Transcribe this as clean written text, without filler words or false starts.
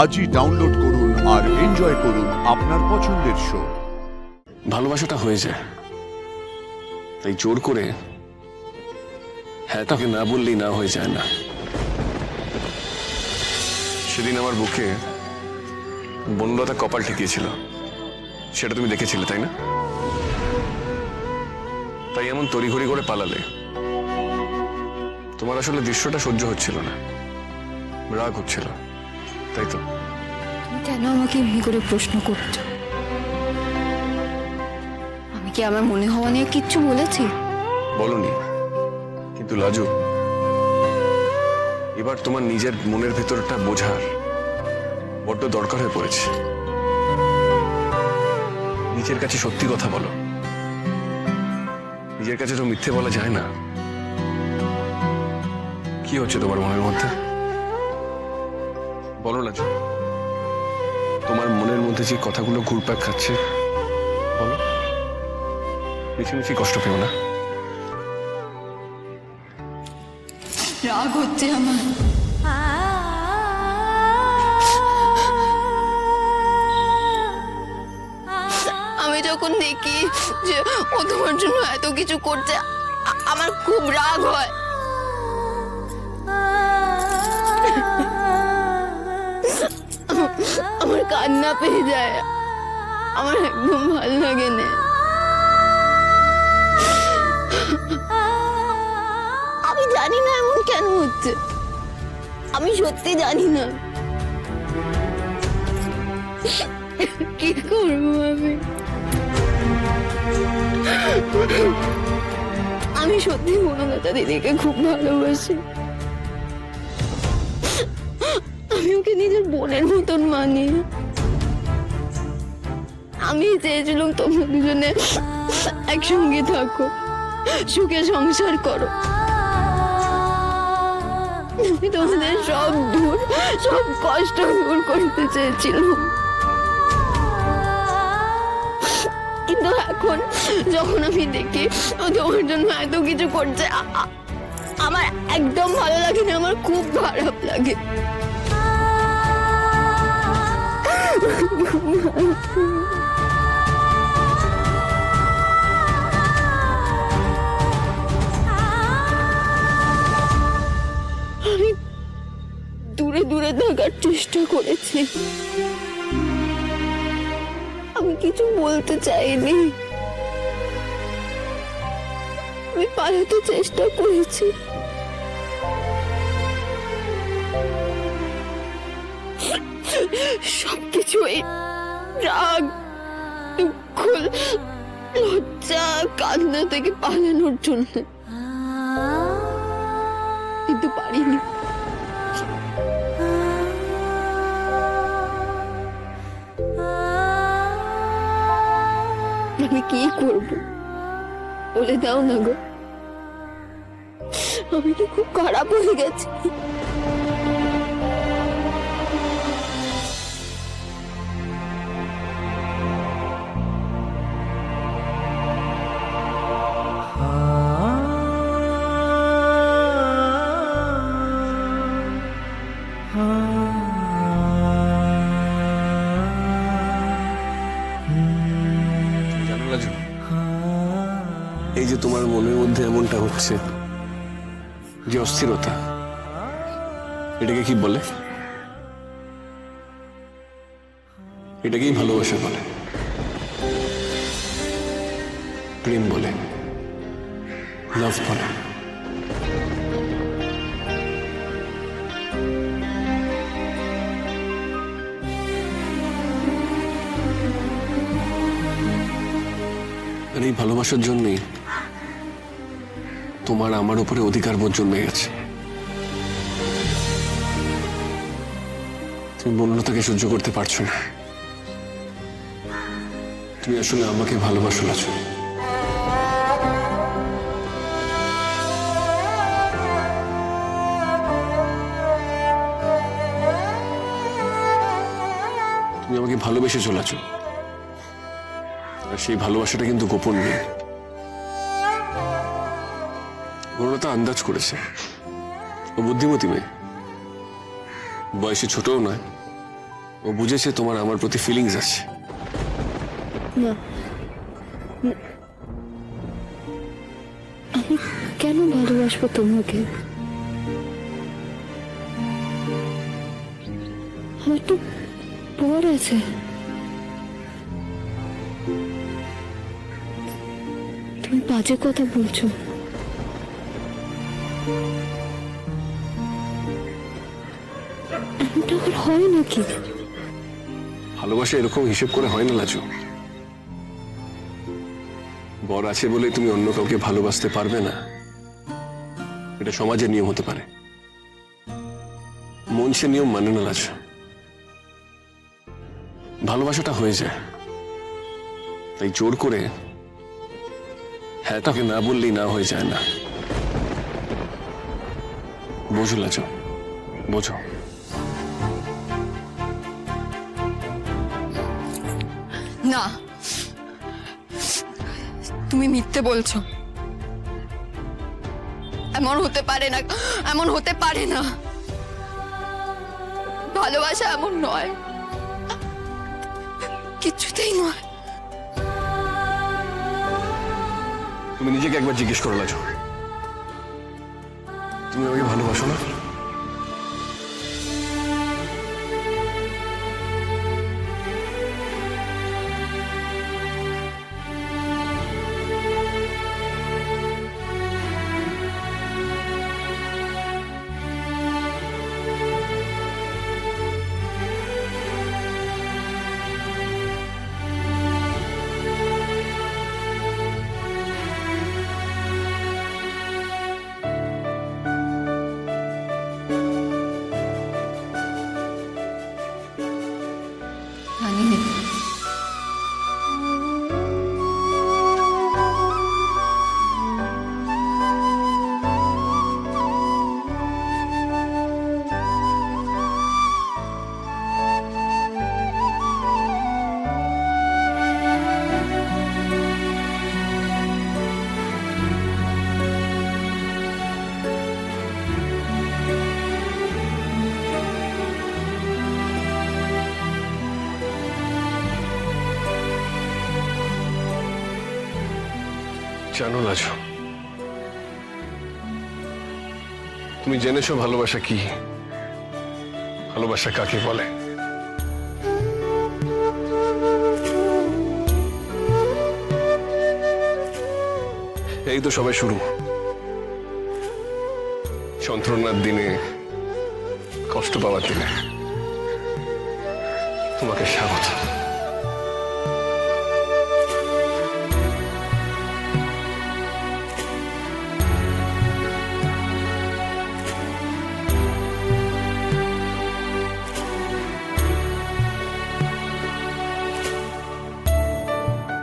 আজই ডাউনলোড করুন আর এনজয় করুন আপনার পছন্দের শো। ভালোবাসাটা হয়ে যায়, তাই জোর করে হ্যাঁ তাকে না বললেই না হয়ে যায় না। সেদিন আমার বুকে বনলতা কপাল ঠেকিয়েছিল, সেটা তুমি দেখেছিলে তাই না? তাই এমন তড়িঘড়ি করে পালালে। তোমার আসলে দৃশ্যটা সহ্য হচ্ছিল না, রাগ হচ্ছিল, তাই তো? তুমি কেন আমাকে এমনি করে প্রশ্ন করছো? আমি কি আমার মনে হওয়া নিয়ে কিচ্ছু বলেছি? বলনি, কিন্তু লাজু, এবার তোমার নিজের মনের ভেতরটা বোঝার বড্ড দরকার হয়ে পড়েছে। নিজের কাছে সত্যি কথা বলো, নিজের কাছে তো মিথ্যে বলা যায় না। কি হচ্ছে তোমার মনের মধ্যে বলো লাজু, তোমার মনের মধ্যে যে কথাগুলো ঘুরপাক খাচ্ছে বলো, মিছিমিছি কষ্ট পেও না। রাগ হচ্ছে আমার। আমি যখন দেখি যে ও তোমার জন্য এত কিছু করছে, আমার খুব রাগ হয়। আমার কান্না পেয়ে যায়, আমার একদম ভালো লাগে না। আমি জানি না এমন কেন হচ্ছে, আমি সত্যি জানি না কি করবো আমি সত্যি বনলতা দিদিকে খুব ভালোবাসি। আমি ওকে নিজের বোনের মতন মানি। আমি চেয়েছিলাম তোমরা দুজনে একসঙ্গে থাকো, সুখে সংসার করো। আমি তোমাদের সব কষ্ট দূর করতে চেয়েছিলাম, কিন্তু এখন যখন আমি দেখি ও তোমার জন্য এত কিছু করছে, আমার একদম ভালো লাগে না, আমার খুব খারাপ লাগে। আমি দূরে দূরে থাকার চেষ্টা করেছি, আমি কিছু বলতে চাইনি, আমি পালাতে চেষ্টা করেছি। সবকিছু এই রাগ, দুঃখ, লজ্জা, কান্না থেকে পালানোর জন্য, কিন্তু পারিনি। আমি কি করব বলে দাও না গো, আমি কি খুব খারাপ হয়ে গেছি? জানো লাজু, এই যে তোমার মনের মধ্যে এমনটা হচ্ছে, যে অস্থিরতা, এটাকে কি বলে? এটাকেই ভালোবাসা বলে, প্রেম বলে, লাভ বলে। আর এই ভালোবাসার জন্যই তোমার আমার উপরে অধিকার বোধ জন্মে গেছে। তুমি বন্যতাকে সহ্য করতে পারছো না, তুমি আসলে আমাকে ভালোবাসো লাজু। তুমি আমাকে ভালোবেসেছো লাজু, আর সেই ভালোবাসাটা কিন্তু গোপন নেই। বনলতা আন্দাজ করেছে, ও বুদ্ধিমতী মেয়ে, বয়সে ছোটও নয়, ও বুঝেছে তোমার আমার প্রতি ফিলিংস আছে। না, না। আমি কেন ভালোবাসবো তোমাকে? আমার তো বর আছে। তুমি বাজে কথা বলছো। এমনটা আবার হয় নাকি? ভালোবাসা এরকম হিসেব করে হয় না লাজু। বর আছে বলে তুমি অন্য কাউকে ভালোবাসতে পারবে না, এটা সমাজের নিয়ম হতে পারে। মন সে নিয়ম মানে না লাজু। ভালোবাসাটা হয়ে যায়, তাই জোর করে হ্যাঁ তাকে না বললেই না হয়ে যায় না। বোঝো লাজু, বোঝো। না, তুমি মিথ্যে বলছো। এমন হতে পারে না, এমন হতে পারে না। ভালোবাসা এমন নয়, কিছুতেই নয়। তুমি নিজেকে একবার জিজ্ঞেস করো লাজু, তুমি আমাকে ভালোবাসো না? জানি না। জানো লাজু, তুমি জেনেছো ভালোবাসা কি, ভালোবাসা কাকে বলে। এই তো সবাই শুরু। যন্ত্রণার দিনে, কষ্ট পাওয়ার দিনে তোমাকে স্বাগত।